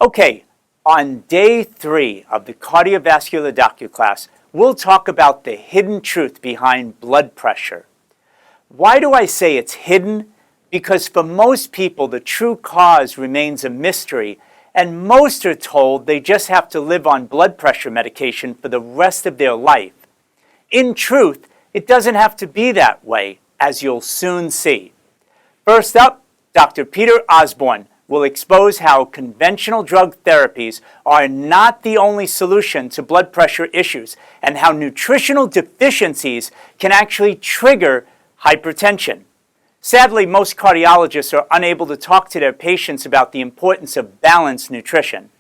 Okay, on day 3 of the cardiovascular docu-class, we'll talk about the hidden truth behind blood pressure. Why do I say it's hidden? Because for most people, the true cause remains a mystery, and most are told they just have to live on blood pressure medication for the rest of their life. In truth, it doesn't have to be that way, as you'll soon see. First up, Dr. Peter Osborne will expose how conventional drug therapies are not the only solution to blood pressure issues and how nutritional deficiencies can actually trigger hypertension. Sadly, most cardiologists are unable to talk to their patients about the importance of balanced nutrition.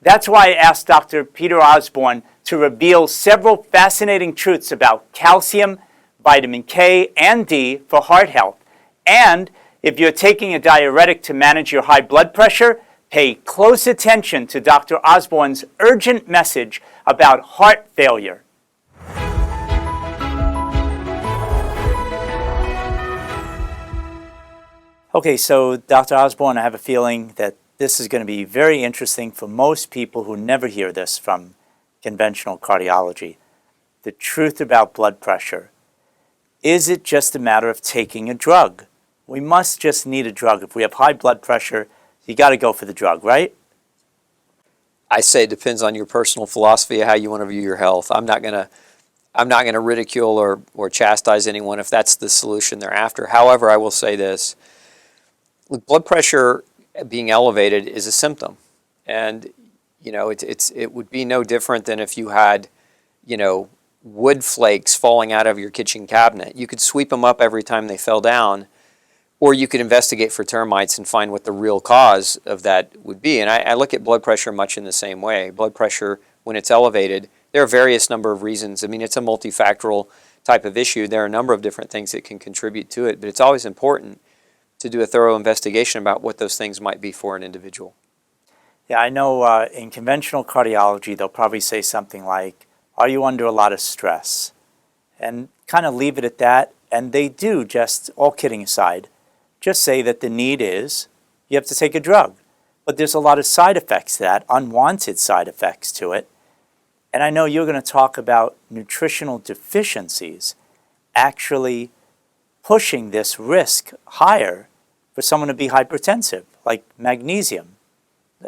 That's why I asked Dr. Peter Osborne to reveal several fascinating truths about calcium, vitamin K, and D for heart health. And if you're taking a diuretic to manage your high blood pressure, pay close attention to Dr. Osborne's urgent message about heart failure. Okay, so Dr. Osborne, I have a feeling that this is going to be very interesting for most people who never hear this from conventional cardiology. The truth about blood pressure. Is it just a matter of taking a drug? We must just need a drug. If we have high blood pressure, you got to go for the drug, right? I say it depends on your personal philosophy of how you want to view your health. I'm not going to ridicule or chastise anyone if that's the solution they're after. However, I will say this. Look, blood pressure being elevated is a symptom. And, it would be no different than if you had, wood flakes falling out of your kitchen cabinet. You could sweep them up every time they fell down, or you could investigate for termites and find what the real cause of that would be. And I look at blood pressure much in the same way. Blood pressure, when it's elevated, there are various number of reasons. I mean, it's a multifactorial type of issue. There are a number of different things that can contribute to it, but it's always important to do a thorough investigation about what those things might be for an individual. Yeah, I know in conventional cardiology, they'll probably say something like, are you under a lot of stress? And kind of leave it at that. And they do, just all kidding aside, just say that the need is you have to take a drug. But there's a lot of side effects to that, unwanted side effects to it. And I know you're going to talk about nutritional deficiencies actually pushing this risk higher for someone to be hypertensive, like magnesium.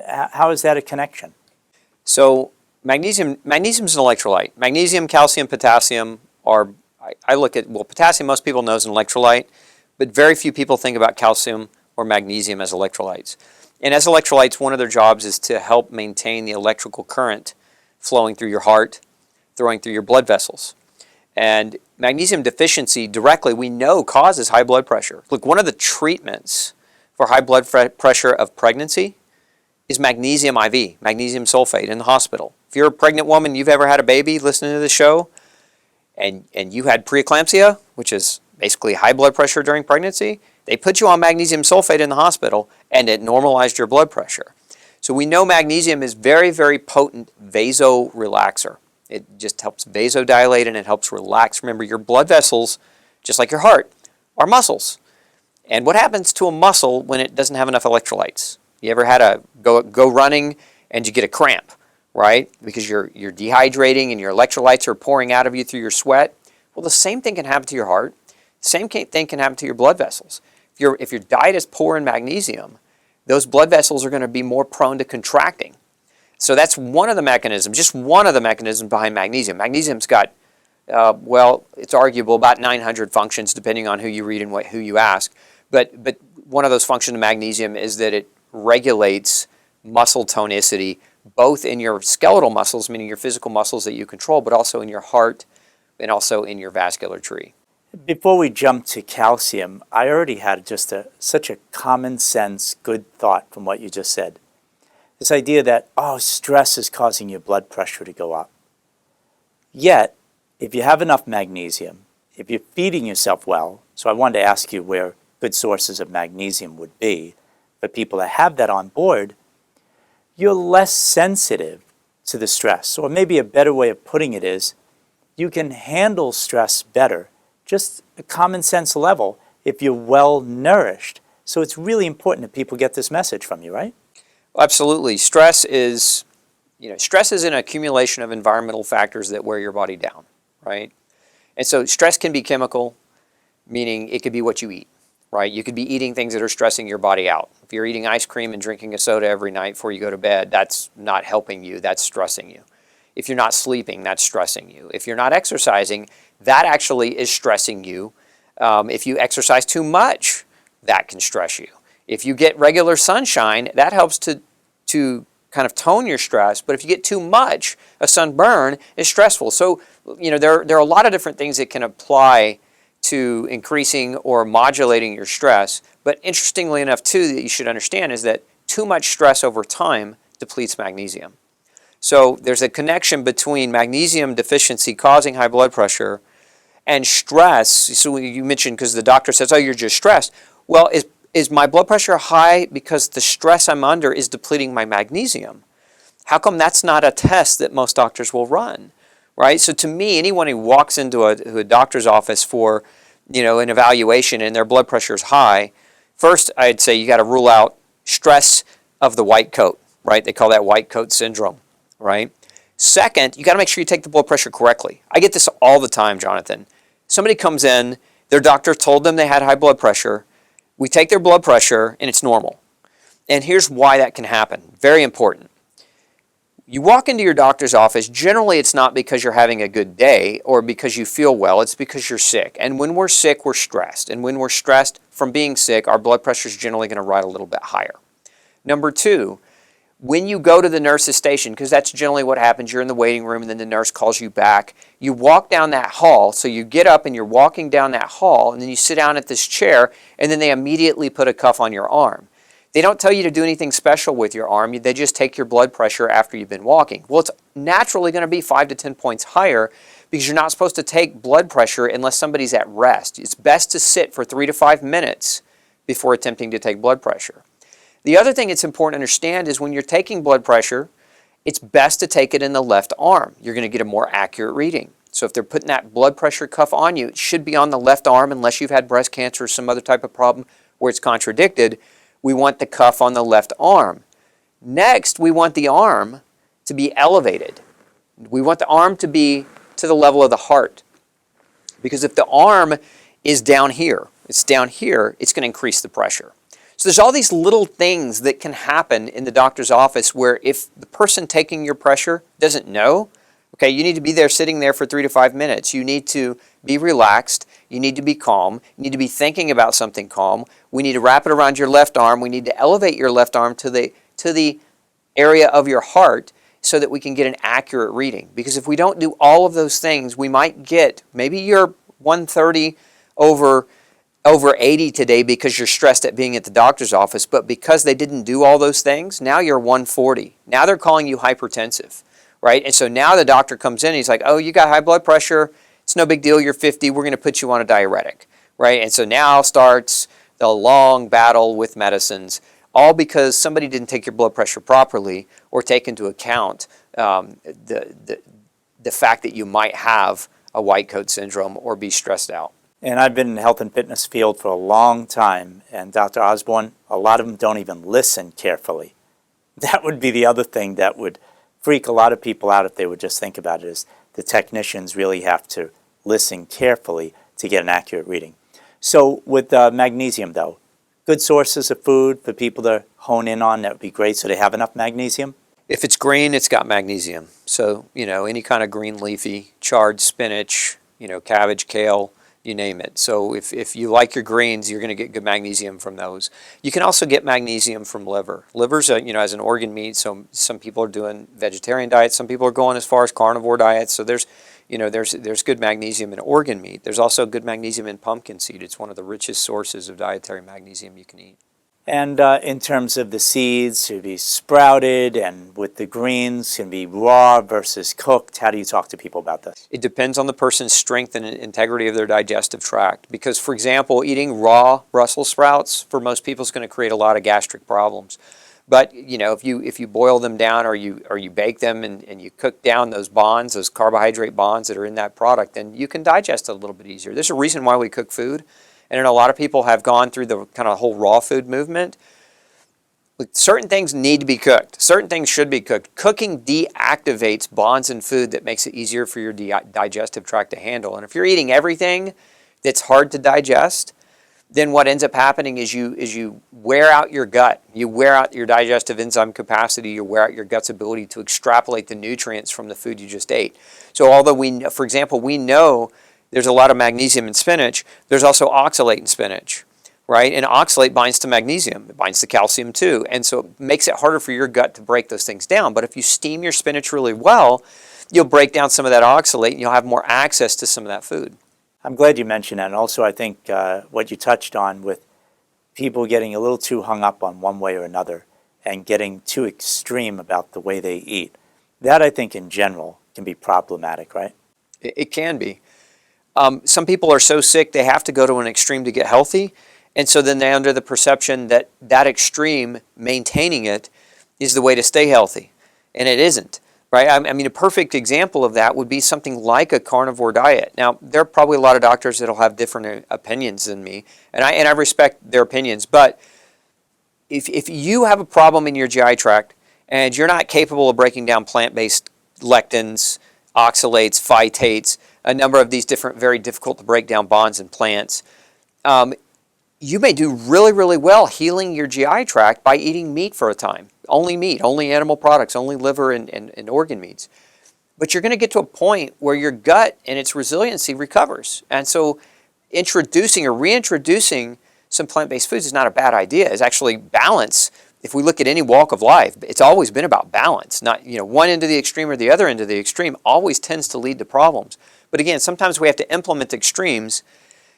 How is that a connection? So magnesium is an electrolyte. Magnesium, calcium, potassium are, I look at, potassium most people know is an electrolyte, but very few people think about calcium or magnesium as electrolytes. And as electrolytes, one of their jobs is to help maintain the electrical current flowing through your heart, flowing through your blood vessels. And magnesium deficiency directly, we know, causes high blood pressure. Look, one of the treatments for high blood pressure of pregnancy is magnesium IV, magnesium sulfate in the hospital. If you're a pregnant woman, you've ever had a baby listening to the show, and you had preeclampsia, which is basically high blood pressure during pregnancy, they put you on magnesium sulfate in the hospital, and it normalized your blood pressure. So we know magnesium is very, very potent vasorelaxer. It just helps vasodilate and it helps relax. Remember, your blood vessels, just like your heart, are muscles. And what happens to a muscle when it doesn't have enough electrolytes? You ever had a go running and you get a cramp, right? Because you're dehydrating and your electrolytes are pouring out of you through your sweat. Well, the same thing can happen to your heart. The same thing can happen to your blood vessels. If your diet is poor in magnesium, those blood vessels are going to be more prone to contracting. So that's one of the mechanisms, just one of the mechanisms behind magnesium. Magnesium's got, it's arguable about 900 functions depending on who you read and who you ask. But one of those functions of magnesium is that it regulates muscle tonicity, both in your skeletal muscles, meaning your physical muscles that you control, but also in your heart and also in your vascular tree. Before we jump to calcium, I already had just such a common sense, good thought from what you just said. This idea that, stress is causing your blood pressure to go up. Yet, if you have enough magnesium, if you're feeding yourself well, so I wanted to ask you where good sources of magnesium would be, for people that have that on board, you're less sensitive to the stress. Or maybe a better way of putting it is, you can handle stress better, just a common sense level, if you're well nourished. So it's really important that people get this message from you, right? Absolutely. Stress is an accumulation of environmental factors that wear your body down, right? And so stress can be chemical, meaning it could be what you eat, right? You could be eating things that are stressing your body out. If you're eating ice cream and drinking a soda every night before you go to bed, that's not helping you, that's stressing you. If you're not sleeping, that's stressing you. If you're not exercising, that actually is stressing you. If you exercise too much, that can stress you. If you get regular sunshine, that helps to kind of tone your stress. But if you get too much, a sunburn is stressful. So, there are a lot of different things that can apply to increasing or modulating your stress. But interestingly enough, too, that you should understand is that too much stress over time depletes magnesium. So there's a connection between magnesium deficiency causing high blood pressure and stress. So you mentioned because the doctor says, oh, you're just stressed. Well, is my blood pressure high because the stress I'm under is depleting my magnesium? How come that's not a test that most doctors will run, right? So to me, anyone who walks into a doctor's office for, an evaluation and their blood pressure is high, first I'd say you got to rule out stress of the white coat, right? They call that white coat syndrome, right? Second, you got to make sure you take the blood pressure correctly. I get this all the time, Jonathan. Somebody comes in, their doctor told them they had high blood pressure. We take their blood pressure and it's normal. And here's why that can happen. Very important. You walk into your doctor's office, generally it's not because you're having a good day or because you feel well, it's because you're sick. And when we're sick, we're stressed. And when we're stressed from being sick, our blood pressure is generally going to ride a little bit higher. Number two, when you go to the nurse's station, because that's generally what happens, you're in the waiting room and then the nurse calls you back. You walk down that hall, so you get up and you're walking down that hall and then you sit down at this chair and then they immediately put a cuff on your arm. They don't tell you to do anything special with your arm, they just take your blood pressure after you've been walking. Well, it's naturally going to be 5 to 10 points higher because you're not supposed to take blood pressure unless somebody's at rest. It's best to sit for 3 to 5 minutes before attempting to take blood pressure. The other thing it's important to understand is when you're taking blood pressure, it's best to take it in the left arm. You're going to get a more accurate reading. So if they're putting that blood pressure cuff on you, it should be on the left arm unless you've had breast cancer or some other type of problem where it's contradicted. We want the cuff on the left arm. Next, we want the arm to be elevated. We want the arm to be to the level of the heart. Because if the arm is down here, it's going to increase the pressure. So there's all these little things that can happen in the doctor's office where if the person taking your pressure doesn't know, okay, you need to be there sitting there for 3 to 5 minutes. You need to be relaxed. You need to be calm. You need to be thinking about something calm. We need to wrap it around your left arm. We need to elevate your left arm to the area of your heart so that we can get an accurate reading. Because if we don't do all of those things, we might get, maybe you're 130 over 80 today because you're stressed at being at the doctor's office, but because they didn't do all those things, now you're 140. Now they're calling you hypertensive, right? And so now the doctor comes in and he's like, oh, you got high blood pressure. It's no big deal. You're 50. We're going to put you on a diuretic, right? And so now starts the long battle with medicines, all because somebody didn't take your blood pressure properly or take into account the fact that you might have a white coat syndrome or be stressed out. And I've been in the health and fitness field for a long time, and Dr. Osborne, a lot of them don't even listen carefully. That would be the other thing that would freak a lot of people out if they would just think about it, is the technicians really have to listen carefully to get an accurate reading. So with magnesium, though, good sources of food for people to hone in on, that would be great, so they have enough magnesium? If it's green, it's got magnesium. So, any kind of green leafy, charred spinach, cabbage, kale, you name it. So if you like your greens, you're going to get good magnesium from those. You can also get magnesium from liver. Liver's, as an organ meat, so some people are doing vegetarian diets, some people are going as far as carnivore diets. So there's good magnesium in organ meat. There's also good magnesium in pumpkin seed. It's one of the richest sources of dietary magnesium you can eat. And in terms of the seeds, to be sprouted, and with the greens, can be raw versus cooked. How do you talk to people about this? It depends on the person's strength and integrity of their digestive tract. Because, for example, eating raw Brussels sprouts for most people is going to create a lot of gastric problems. But if you boil them down or you bake them and you cook down those bonds, those carbohydrate bonds that are in that product, then you can digest it a little bit easier. There's a reason why we cook food. And a lot of people have gone through the kind of whole raw food movement. Look, certain things need to be cooked. Certain things should be cooked. Cooking deactivates bonds in food that makes it easier for your digestive tract to handle. And if you're eating everything that's hard to digest, then what ends up happening is you wear out your gut. You wear out your digestive enzyme capacity. You wear out your gut's ability to extrapolate the nutrients from the food you just ate. So although for example, we know there's a lot of magnesium in spinach, there's also oxalate in spinach, right? And oxalate binds to magnesium. It binds to calcium too. And so it makes it harder for your gut to break those things down. But if you steam your spinach really well, you'll break down some of that oxalate and you'll have more access to some of that food. I'm glad you mentioned that. And also, I think what you touched on with people getting a little too hung up on one way or another and getting too extreme about the way they eat, that I think in general can be problematic, right? It can be. Some people are so sick they have to go to an extreme to get healthy. And so then they're under the perception that that extreme, maintaining it, is the way to stay healthy. And it isn't, right? I mean, a perfect example of that would be something like a carnivore diet. Now, there are probably a lot of doctors that will have different opinions than me, and I respect their opinions. But if you have a problem in your GI tract and you're not capable of breaking down plant-based lectins, oxalates, phytates, a number of these different, very difficult to break down bonds in plants, you may do really, really well healing your GI tract by eating meat for a time. Only meat, only animal products, only liver and organ meats. But you're going to get to a point where your gut and its resiliency recovers. And so introducing or reintroducing some plant-based foods is not a bad idea. It's actually balance. If we look at any walk of life, it's always been about balance. Not, one end of the extreme or the other end of the extreme always tends to lead to problems. But again, sometimes we have to implement extremes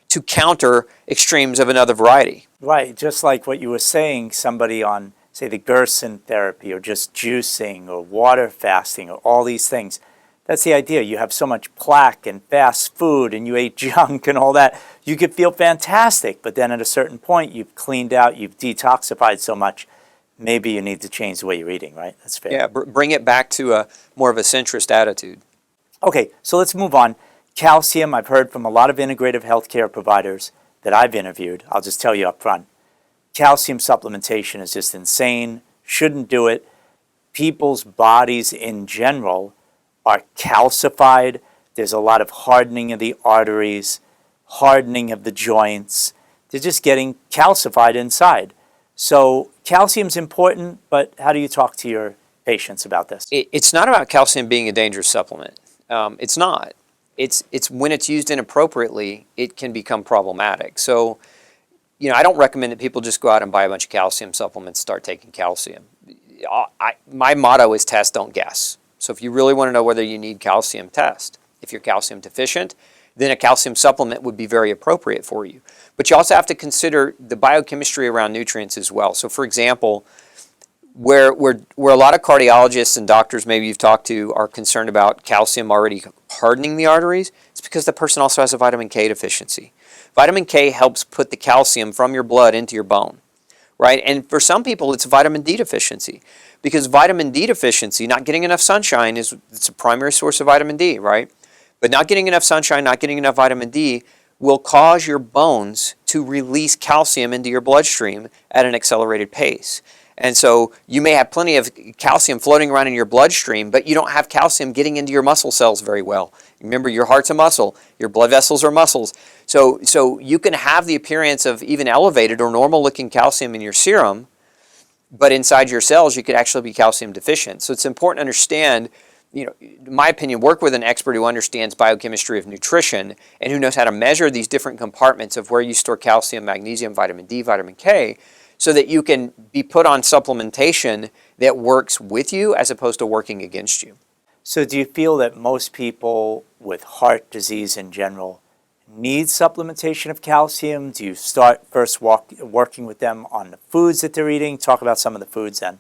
to counter extremes of another variety. Right, just like what you were saying, somebody on, say, the Gerson therapy or just juicing or water fasting or all these things. That's the idea. You have so much plaque and fast food and you ate junk and all that. You could feel fantastic, but then at a certain point you've cleaned out, you've detoxified so much, maybe you need to change the way you're eating, right? That's fair. Yeah, bring it back to a more of a centrist attitude. Okay, so let's move on. Calcium, I've heard from a lot of integrative healthcare providers that I've interviewed. I'll just tell you up front. Calcium supplementation is just insane. Shouldn't do it. People's bodies in general are calcified. There's a lot of hardening of the arteries, hardening of the joints. They're just getting calcified inside. So calcium's important, but how do you talk to your patients about this? It's not about calcium being a dangerous supplement. It's not. It's when it's used inappropriately, it can become problematic. So, I don't recommend that people just go out and buy a bunch of calcium supplements, start taking calcium. My motto is test, don't guess. So if you really want to know whether you need calcium, test. If you're calcium deficient, then a calcium supplement would be very appropriate for you. But you also have to consider the biochemistry around nutrients as well. So for example, where a lot of cardiologists and doctors maybe you've talked to are concerned about calcium already hardening the arteries, it's because the person also has a vitamin K deficiency. Vitamin K helps put the calcium from your blood into your bone, right? And for some people, it's vitamin D deficiency because vitamin D deficiency, not getting enough sunshine, it's a primary source of vitamin D, right? But not getting enough sunshine, not getting enough vitamin D will cause your bones to release calcium into your bloodstream at an accelerated pace. And so you may have plenty of calcium floating around in your bloodstream, but you don't have calcium getting into your muscle cells very well. Remember, your heart's a muscle, your blood vessels are muscles. So you can have the appearance of even elevated or normal looking calcium in your serum, but inside your cells you could actually be calcium deficient. So it's important to understand, in my opinion, work with an expert who understands biochemistry of nutrition and who knows how to measure these different compartments of where you store calcium, magnesium, vitamin D, vitamin K, so that you can be put on supplementation that works with you as opposed to working against you. So do you feel that most people with heart disease in general need supplementation of calcium? Do you start first working with them on the foods that they're eating? Talk about some of the foods then.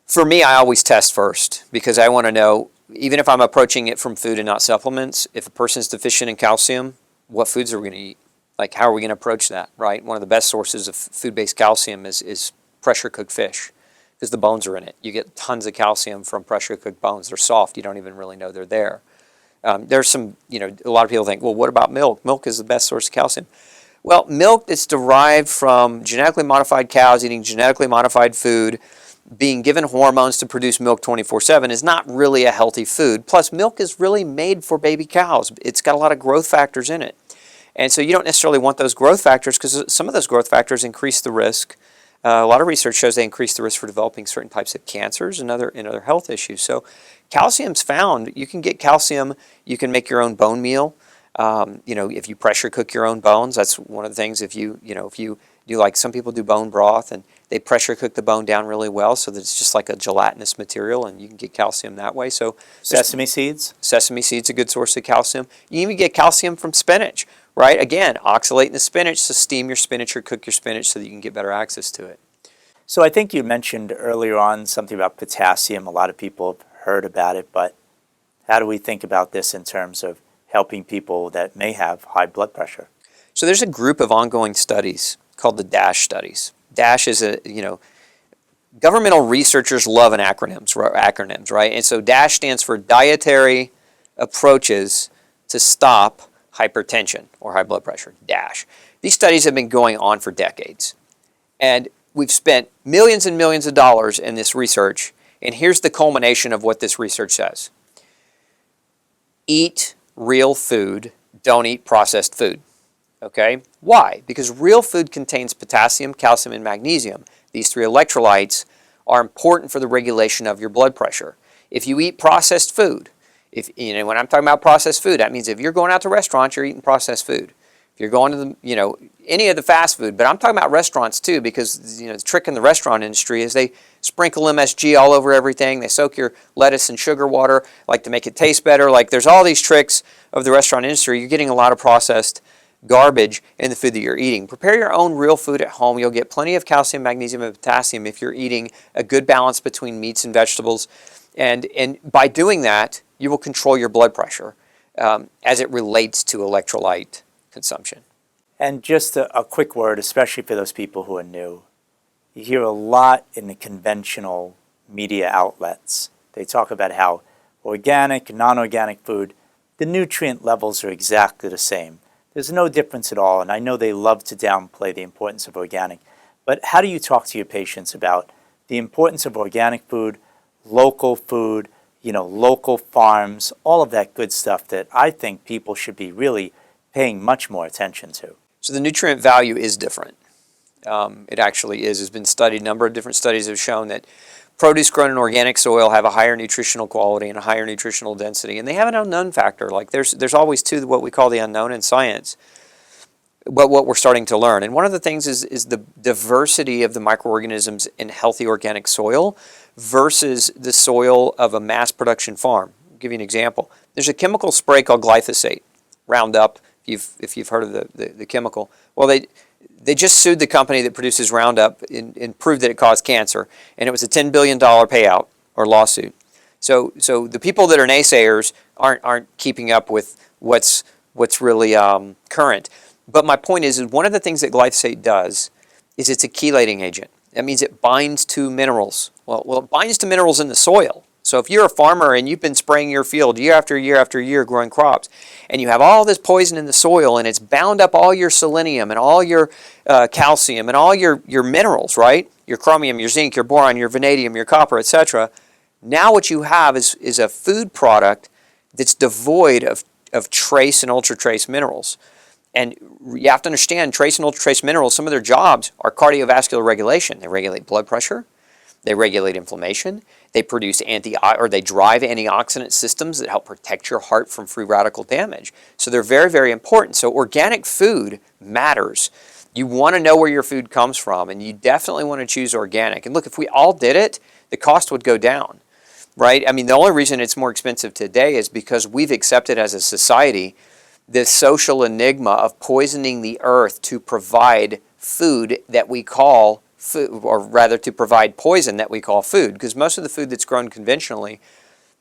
For me, I always test first because I want to know, even if I'm approaching it from food and not supplements, if a person's deficient in calcium, what foods are we going to eat? Like, how are we going to approach that, right? One of the best sources of food-based calcium is pressure-cooked fish because the bones are in it. You get tons of calcium from pressure-cooked bones. They're soft. You don't even really know they're there. There's some, a lot of people think, well, what about milk? Milk is the best source of calcium. Well, milk that's derived from genetically modified cows eating genetically modified food, being given hormones to produce milk 24/7 is not really a healthy food. Plus, milk is really made for baby cows. It's got a lot of growth factors in it. And so you don't necessarily want those growth factors because some of those growth factors increase the risk. A lot of research shows they increase the risk for developing certain types of cancers and other health issues. So calcium's found. You can get calcium. You can make your own bone meal. If you pressure cook your own bones, that's one of the things. If you do, like some people do bone broth and they pressure cook the bone down really well so that it's just like a gelatinous material and you can get calcium that way. So Sesame seeds? Sesame seeds a good source of calcium. You even get calcium from spinach, right? Again, oxalate in the spinach, so steam your spinach or cook your spinach so that you can get better access to it. So I think you mentioned earlier on something about potassium. A lot of people have heard about it, but how do we think about this in terms of helping people that may have high blood pressure? So there's a group of ongoing studies called the DASH studies. DASH is governmental researchers love acronyms, right? And so DASH stands for Dietary Approaches to Stop Hypertension or High Blood Pressure, DASH. These studies have been going on for decades. And we've spent millions and millions of dollars in this research. And here's the culmination of what this research says. Eat real food, don't eat processed food. Okay? Why? Because real food contains potassium, calcium, and magnesium. These three electrolytes are important for the regulation of your blood pressure. If you eat processed food, when I'm talking about processed food, that means if you're going out to restaurants, you're eating processed food. If you're going to any of the fast food, but I'm talking about restaurants too, because the trick in the restaurant industry is they sprinkle MSG all over everything. They soak your lettuce in sugar water, like to make it taste better. Like there's all these tricks of the restaurant industry. You're getting a lot of processed garbage in the food that you're eating. Prepare your own real food at home. You'll get plenty of calcium, magnesium, and potassium if you're eating a good balance between meats and vegetables. And by doing that, you will control your blood pressure as it relates to electrolyte consumption. And just a quick word, especially for those people who are new. You hear a lot in the conventional media outlets. They talk about how organic, non-organic food, the nutrient levels are exactly the same. There's no difference at all, and I know they love to downplay the importance of organic. But how do you talk to your patients about the importance of organic food, local farms, all of that good stuff that I think people should be really paying much more attention to? So the nutrient value is different. It actually is. It's been studied. A number of different studies have shown that produce grown in organic soil have a higher nutritional quality and a higher nutritional density. And they have an unknown factor. Like there's always what we call the unknown in science, but what we're starting to learn. And one of the things is the diversity of the microorganisms in healthy organic soil versus the soil of a mass production farm. I'll give you an example. There's a chemical spray called glyphosate, Roundup, if you've heard of the chemical. Well, they just sued the company that produces Roundup and proved that it caused cancer, and it was a $10 billion payout or lawsuit. So the people that are naysayers aren't keeping up with what's really current. But my point is one of the things that glyphosate does is it's a chelating agent. That means it binds to minerals. Well, it binds to minerals in the soil. So if you're a farmer and you've been spraying your field year after year after year growing crops, and you have all this poison in the soil and it's bound up all your selenium and all your calcium and all your minerals, right? Your chromium, your zinc, your boron, your vanadium, your copper, etc. Now what you have is a food product that's devoid of trace and ultra-trace minerals. And you have to understand trace and ultra-trace minerals, some of their jobs are cardiovascular regulation. They regulate blood pressure. They regulate inflammation. They produce they drive antioxidant systems that help protect your heart from free radical damage. So they're very, very important. So organic food matters. You want to know where your food comes from, and you definitely want to choose organic. And look, if we all did it, the cost would go down, right? I mean, the only reason it's more expensive today is because we've accepted as a society this social enigma of poisoning the earth to provide food that we call food, or rather to provide poison that we call food, because most of the food that's grown conventionally,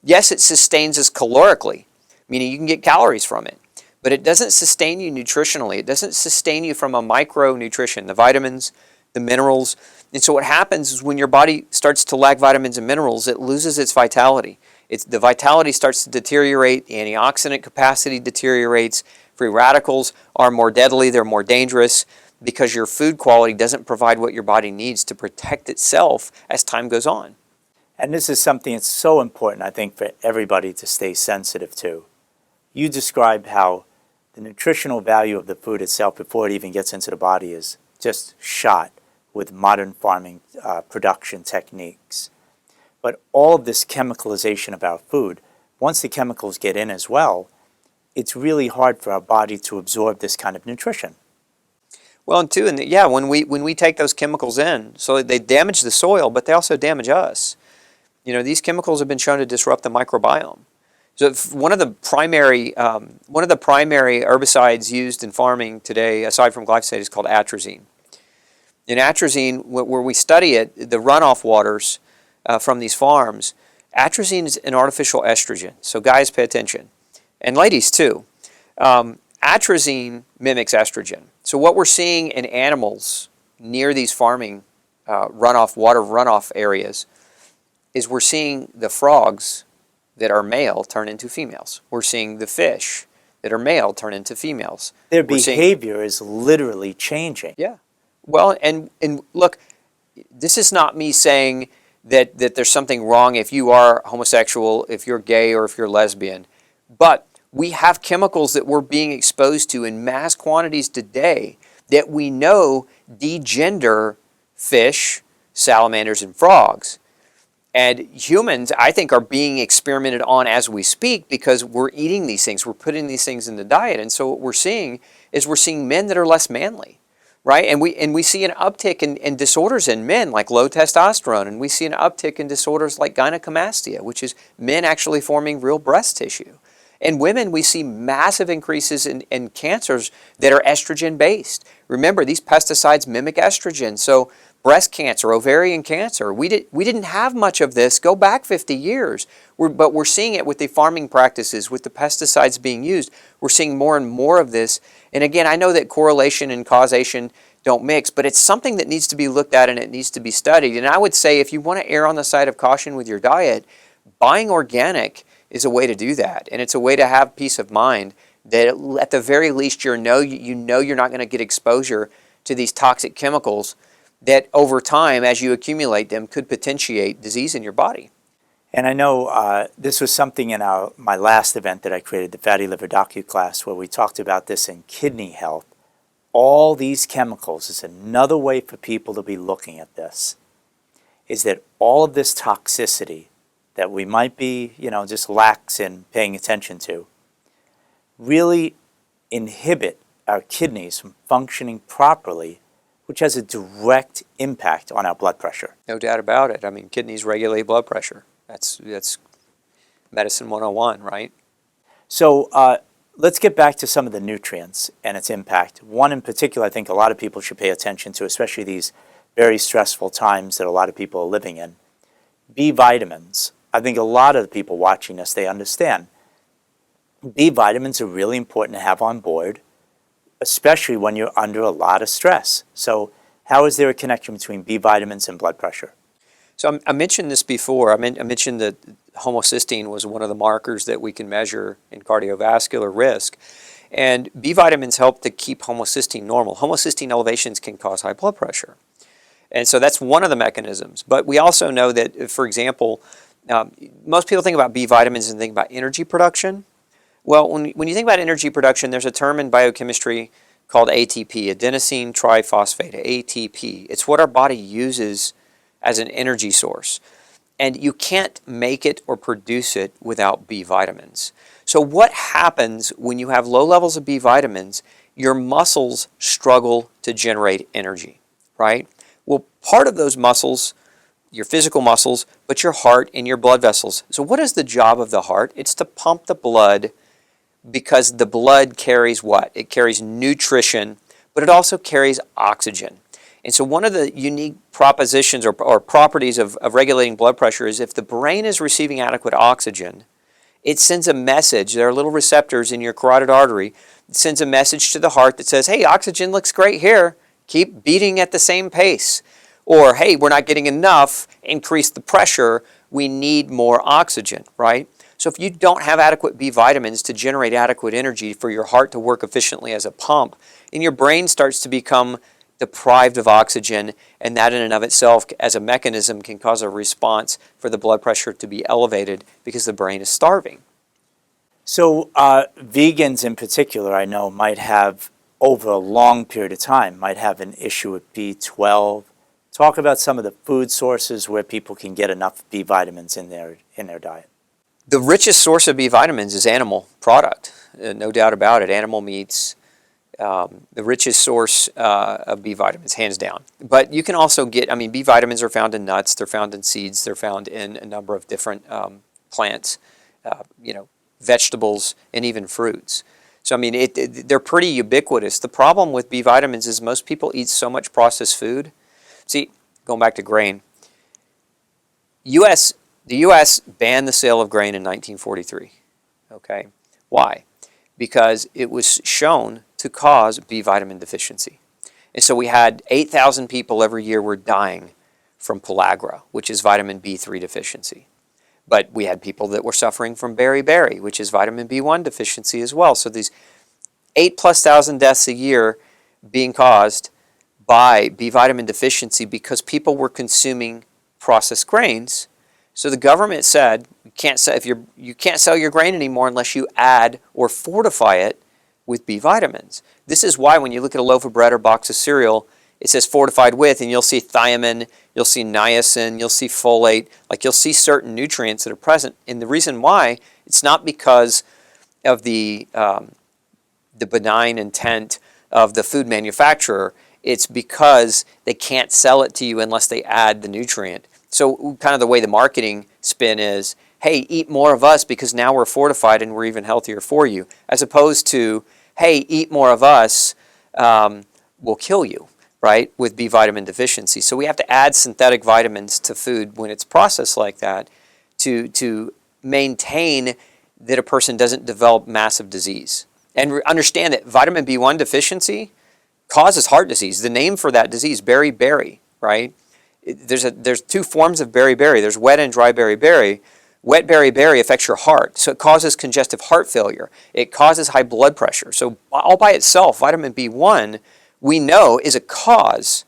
yes, it sustains us calorically, meaning you can get calories from it, but it doesn't sustain you nutritionally. It doesn't sustain you from a micronutrition, the vitamins, the minerals. And so what happens is when your body starts to lack vitamins and minerals, it loses its vitality. The vitality starts to deteriorate, the antioxidant capacity deteriorates, Free radicals are more deadly, they're more dangerous because your food quality doesn't provide what your body needs to protect itself as time goes on. And this is something that's so important, I think, for everybody to stay sensitive to. You described how the nutritional value of the food itself before it even gets into the body is just shot with modern farming production techniques. But all of this chemicalization of our food, once the chemicals get in as well, it's really hard for our body to absorb this kind of nutrition. Well, and two, yeah, when we take those chemicals in, so they damage the soil, but they also damage us. You know, these chemicals have been shown to disrupt the microbiome. So one of the primary herbicides used in farming today, aside from glyphosate, is called atrazine. In atrazine, where we study it, the runoff waters from these farms, atrazine is an artificial estrogen. So guys, pay attention, and ladies too. Atrazine mimics estrogen. So what we're seeing in animals near these farming water runoff areas is we're seeing the frogs that are male turn into females. We're seeing the fish that are male turn into females. Their behavior is literally changing. Yeah. Well, and look, this is not me saying that there's something wrong if you are homosexual, if you're gay, or if you're lesbian. But we have chemicals that we're being exposed to in mass quantities today that we know degender fish, salamanders, and frogs. And humans, I think, are being experimented on as we speak because we're eating these things. We're putting these things in the diet. And so what we're seeing is we're seeing men that are less manly, right? And we see an uptick in disorders in men like low testosterone. And we see an uptick in disorders like gynecomastia, which is men actually forming real breast tissue. In women, we see massive increases in cancers that are estrogen-based. Remember, these pesticides mimic estrogen. So breast cancer, ovarian cancer, we didn't have much of this. Go back 50 years. But we're seeing it with the farming practices, with the pesticides being used. We're seeing more and more of this. And again, I know that correlation and causation don't mix, but it's something that needs to be looked at and it needs to be studied. And I would say if you want to err on the side of caution with your diet, buying organic is a way to do that. And it's a way to have peace of mind that at the very least you know you're not going to get exposure to these toxic chemicals that over time, as you accumulate them, could potentiate disease in your body. And I know this was something in my last event that I created, the Fatty Liver Docu-Class, where we talked about this in kidney health. All these chemicals is another way for people to be looking at this, is that all of this toxicity that we might be, just lax in paying attention to, really inhibit our kidneys from functioning properly, which has a direct impact on our blood pressure. No doubt about it. I mean, kidneys regulate blood pressure. That's medicine 101, right? So let's get back to some of the nutrients and its impact. One in particular I think a lot of people should pay attention to, especially these very stressful times that a lot of people are living in. B vitamins. I think a lot of the people watching this, they understand. B vitamins are really important to have on board, especially when you're under a lot of stress. So how is there a connection between B vitamins and blood pressure? So I mentioned this before. I mentioned that homocysteine was one of the markers that we can measure in cardiovascular risk. And B vitamins help to keep homocysteine normal. Homocysteine elevations can cause high blood pressure. And so that's one of the mechanisms. But we also know that, for example, most people think about B vitamins and think about energy production. Well, when you think about energy production, there's a term in biochemistry called ATP, adenosine triphosphate, ATP. It's what our body uses as an energy source. And you can't make it or produce it without B vitamins. So what happens when you have low levels of B vitamins? Your muscles struggle to generate energy, right? Well, part of those muscles, your physical muscles, but your heart and your blood vessels. So what is the job of the heart? It's to pump the blood, because the blood carries what? It carries nutrition, but it also carries oxygen. And so one of the unique propositions or properties of regulating blood pressure is if the brain is receiving adequate oxygen, it sends a message. There are little receptors in your carotid artery. It sends a message to the heart that says, hey, oxygen looks great here. Keep beating at the same pace. Or, hey, we're not getting enough. Increase the pressure. We need more oxygen, right? So So if you don't have adequate B vitamins to generate adequate energy for your heart to work efficiently as a pump, and your brain starts to become deprived of oxygen, and that in and of itself as a mechanism can cause a response for the blood pressure to be elevated because the brain is starving. So vegans in particular, I know, might have, over a long period of time, might have an issue with B12. Talk about some of the food sources where people can get enough B vitamins in their diet. The richest source of B vitamins is animal product, no doubt about it. Animal meats, the richest source of B vitamins, hands down. But you can also get, B vitamins are found in nuts, they're found in seeds, they're found in a number of different plants, vegetables, and even fruits. So they're pretty ubiquitous. The problem with B vitamins is most people eat so much processed food. See, going back to grain, the U.S. banned the sale of grain in 1943. Okay, why? Because it was shown to cause B vitamin deficiency. And so we had 8,000 people every year were dying from pellagra, which is vitamin B3 deficiency. But we had people that were suffering from beriberi, which is vitamin B1 deficiency as well. So these 8,000+ deaths a year being caused by B vitamin deficiency because people were consuming processed grains. So the government said you can't sell your grain anymore unless you add or fortify it with B vitamins. This is why when you look at a loaf of bread or box of cereal, it says fortified with, and you'll see thiamine, you'll see niacin, you'll see folate, you'll see certain nutrients that are present. And the reason why, it's not because of the benign intent of the food manufacturer, it's because they can't sell it to you unless they add the nutrient. So kind of the way the marketing spin is, hey, eat more of us because now we're fortified and we're even healthier for you, as opposed to, hey, eat more of us, we'll kill you, right, with B vitamin deficiency. So we have to add synthetic vitamins to food when it's processed like that to maintain that a person doesn't develop massive disease. And understand that vitamin B1 deficiency causes heart disease. The name for that disease, beriberi, right? There's two forms of beriberi. There's wet and dry beriberi. Wet beriberi affects your heart, so it causes congestive heart failure. It causes high blood pressure. So all by itself, vitamin B1, we know, is a cause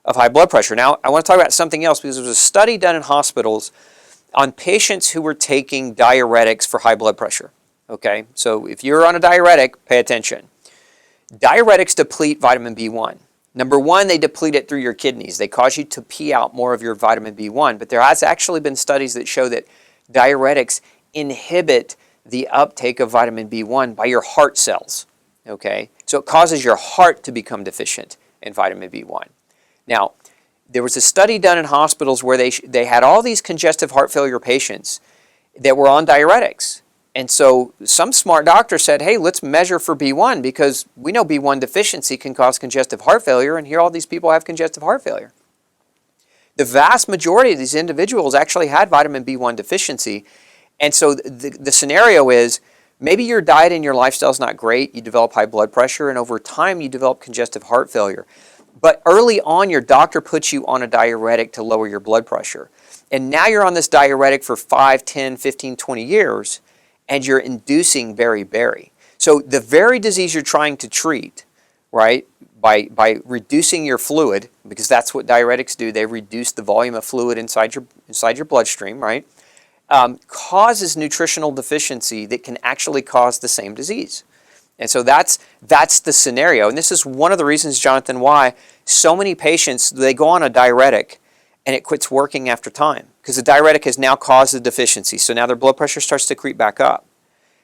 of high blood pressure. Now, I want to talk about something else because there was a study done in hospitals on patients who were taking diuretics for high blood pressure. Okay, so if you're on a diuretic, pay attention. Diuretics deplete vitamin B1. Number one, they deplete it through your kidneys. They cause you to pee out more of your vitamin B1, but there has actually been studies that show that diuretics inhibit the uptake of vitamin B1 by your heart cells. Okay, so it causes your heart to become deficient in vitamin B1. Now, there was a study done in hospitals where they had all these congestive heart failure patients that were on diuretics. And so some smart doctor said, hey, let's measure for B1 because we know B1 deficiency can cause congestive heart failure, and here all these people have congestive heart failure. The vast majority of these individuals actually had vitamin B1 deficiency. And so the scenario is maybe your diet and your lifestyle is not great, you develop high blood pressure, and over time you develop congestive heart failure. But early on, your doctor puts you on a diuretic to lower your blood pressure. And now you're on this diuretic for 5, 10, 15, 20 years, and you're inducing beriberi. So the very disease you're trying to treat, right, by reducing your fluid, because that's what diuretics do, they reduce the volume of fluid inside your bloodstream, right, causes nutritional deficiency that can actually cause the same disease. And so that's the scenario. And this is one of the reasons, Jonathan, why so many patients, they go on a diuretic and it quits working after time because the diuretic has now caused the deficiency. So now their blood pressure starts to creep back up.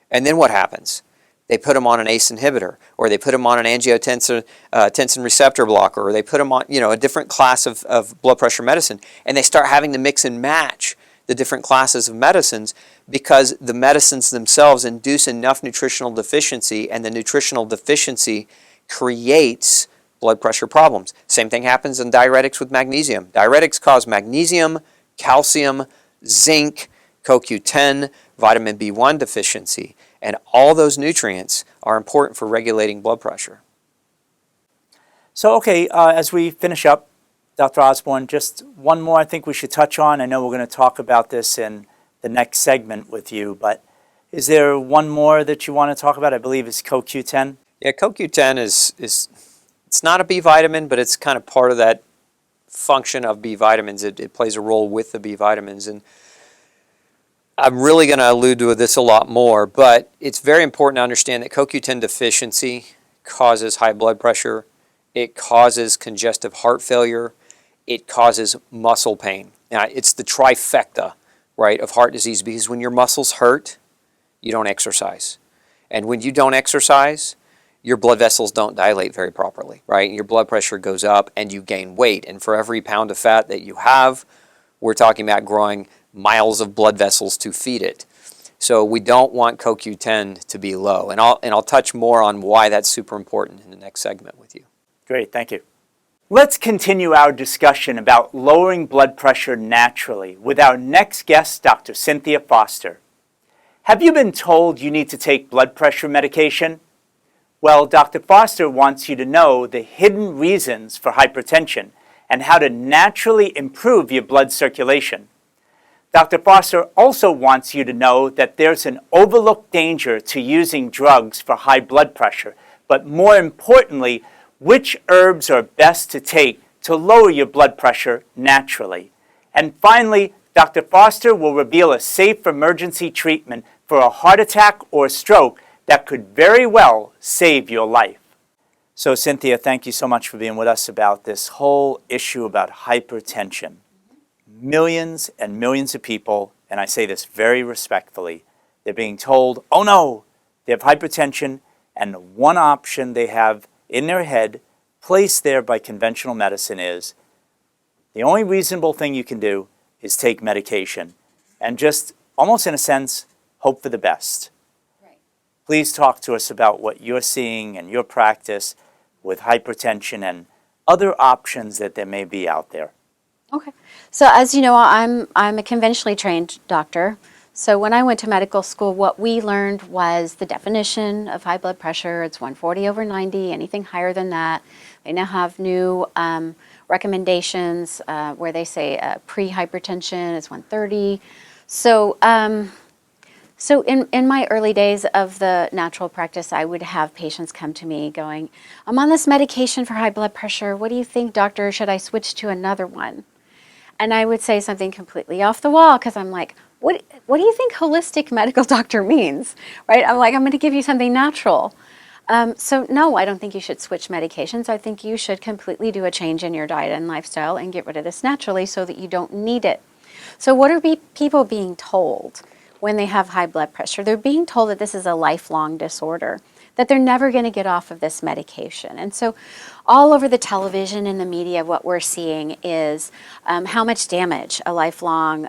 And then what happens? They put them on an ACE inhibitor, or they put them on an angiotensin receptor blocker, or they put them on a different class of blood pressure medicine, and they start having to mix and match the different classes of medicines because the medicines themselves induce enough nutritional deficiency, and the nutritional deficiency creates blood pressure problems. Same thing happens in diuretics with magnesium. Diuretics cause magnesium, calcium, zinc, CoQ10, vitamin B1 deficiency, and all those nutrients are important for regulating blood pressure. So, okay, as we finish up, Dr. Osborne, just one more I think we should touch on. I know we're going to talk about this in the next segment with you, but Is there one more that you want to talk about? I believe it's CoQ10. Yeah, CoQ10 is it's not a B vitamin, but it's kind of part of that function of B vitamins. It plays a role with the B vitamins, and I'm really going to allude to this a lot more, but it's very important to understand that CoQ10 deficiency causes high blood pressure, it causes congestive heart failure, it causes muscle pain. Now, it's the trifecta, right, of heart disease, because when your muscles hurt, you don't exercise. And when you don't exercise, your blood vessels don't dilate very properly, right? Your blood pressure goes up and you gain weight. And for every pound of fat that you have, we're talking about growing miles of blood vessels to feed it. So we don't want CoQ10 to be low. And I'll touch more on why that's super important in the next segment with you. Great, thank you. Let's continue our discussion about lowering blood pressure naturally with our next guest, Dr. Cynthia Foster. Have you been told you need to take blood pressure medication? Well, Dr. Foster wants you to know the hidden reasons for hypertension and how to naturally improve your blood circulation. Dr. Foster also wants you to know that there's an overlooked danger to using drugs for high blood pressure, but more importantly, which herbs are best to take to lower your blood pressure naturally. And finally, Dr. Foster will reveal a safe emergency treatment for a heart attack or stroke that could very well save your life. So Cynthia, thank you so much for being with us about this whole issue about hypertension. Millions and millions of people, and I say this very respectfully, they're being told, oh no, they have hypertension, and one option they have in their head, placed there by conventional medicine, is the only reasonable thing you can do is take medication and just, almost in a sense, hope for the best. Right. Please talk to us about what you're seeing in your practice with hypertension and other options that there may be out there. Okay. So as you know, I'm a conventionally trained doctor. So when I went to medical school, what we learned was the definition of high blood pressure. It's 140/90. Anything higher than that. They now have new recommendations where they say pre-hypertension is 130. So in my early days of the natural practice, I would have patients come to me going, I'm on this medication for high blood pressure. What do you think, doctor? Should I switch to another one? And I would say something completely off the wall because I'm like, what do you think holistic medical doctor means, right? I'm like, I'm going to give you something natural. So no, I don't think you should switch medications. I think you should completely do a change in your diet and lifestyle and get rid of this naturally so that you don't need it. So what are people being told when they have high blood pressure? They're being told that this is a lifelong disorder, that they're never going to get off of this medication. And so all over the television and the media, what we're seeing is how much damage a lifelong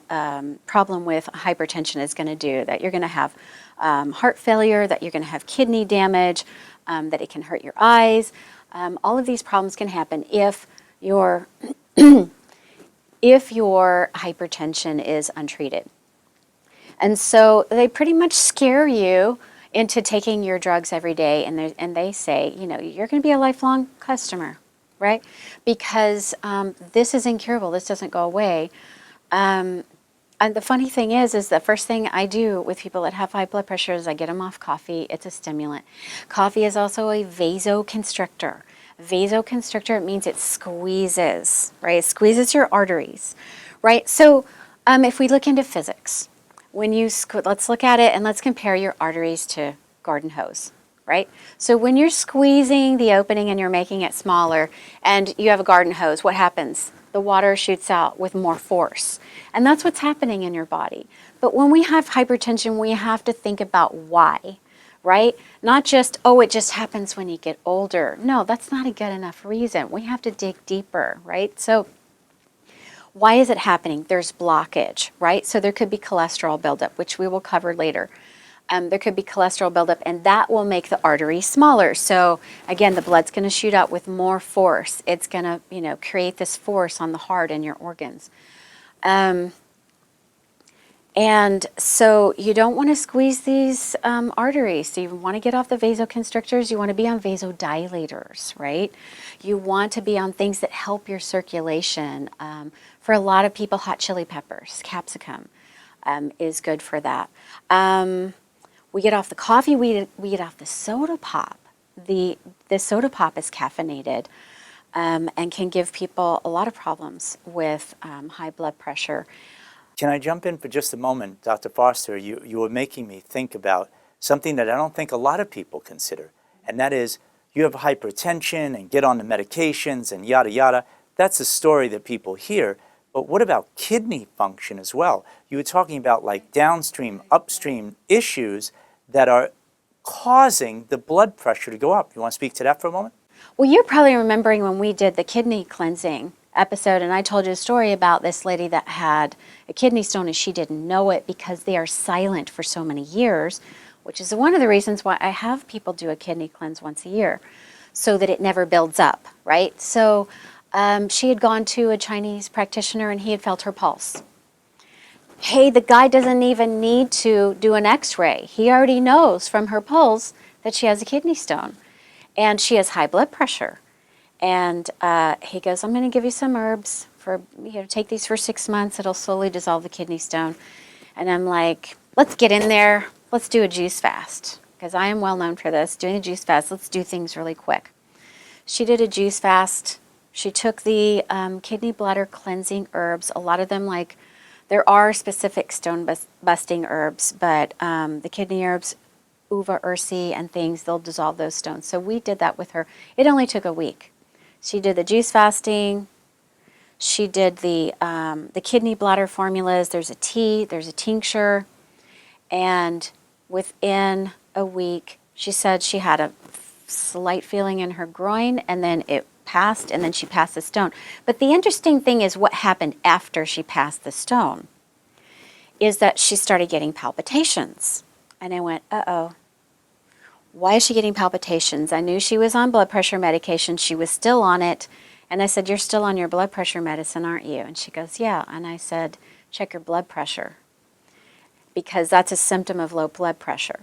problem with hypertension is going to do, that you're going to have heart failure, that you're going to have kidney damage, that it can hurt your eyes. All of these problems can happen if your hypertension is untreated. And so they pretty much scare you into taking your drugs every day, and they say, you know, you're going to be a lifelong customer, right? Because this is incurable. This doesn't go away. And the funny thing is the first thing I do with people that have high blood pressure is I get them off coffee. It's a stimulant. Coffee is also a vasoconstrictor. Vasoconstrictor, it means it squeezes, right? It squeezes your arteries, right? So if we look into physics, when you, let's look at it and let's compare your arteries to garden hose, right? So when you're squeezing the opening and you're making it smaller and you have a garden hose, what happens? The water shoots out with more force. And that's what's happening in your body. But when we have hypertension, we have to think about why, right? Not just, oh, it just happens when you get older. No, that's not a good enough reason. We have to dig deeper, right? So why is it happening? There's blockage, right? So there could be cholesterol buildup, which we will cover later. There could be cholesterol buildup, and that will make the artery smaller. So again, the blood's going to shoot out with more force. It's going to, you know, create this force on the heart and your organs. And so you don't want to squeeze these arteries. So you want to get off the vasoconstrictors. You want to be on vasodilators, right? You want to be on things that help your circulation. For a lot of people, hot chili peppers, capsicum is good for that. We get off the coffee, we get off the soda pop. The soda pop is caffeinated and can give people a lot of problems with high blood pressure. Can I jump in for just a moment, Dr. Foster? You were making me think about something that I don't think a lot of people consider, and that is you have hypertension and get on the medications and yada yada. That's a story that people hear, but what about kidney function as well? You were talking about like downstream, upstream issues that are causing the blood pressure to go up. You want to speak to that for a moment? Well, you're probably remembering when we did the kidney cleansing episode, and I told you a story about this lady that had a kidney stone and she didn't know it because they are silent for so many years, which is one of the reasons why I have people do a kidney cleanse once a year, so that it never builds up, right? So she had gone to a Chinese practitioner and he had felt her pulse. Hey, the guy doesn't even need to do an x-ray. He already knows from her pulse that she has a kidney stone and she has high blood pressure. And he goes, I'm going to give you some herbs for, take these for 6 months. It'll slowly dissolve the kidney stone. And I'm like, let's get in there. Let's do a juice fast, because I am well known for this, doing a juice fast. Let's do things really quick. She did a juice fast. She took the kidney bladder cleansing herbs. A lot of them, like, there are specific stone busting herbs, but the kidney herbs, uva ursi and things, they'll dissolve those stones. So we did that with her. It only took a week. She did the juice fasting. She did the kidney bladder formulas. There's a tea, there's a tincture. And within a week, she said she had a slight feeling in her groin, and then it passed, and then she passed the stone. But the interesting thing is what happened after she passed the stone is that she started getting palpitations. And I went, uh-oh. Why is she getting palpitations? I knew she was on blood pressure medication. She was still on it. And I said, you're still on your blood pressure medicine, aren't you? And she goes, yeah. And I said, check your blood pressure, because that's a symptom of low blood pressure.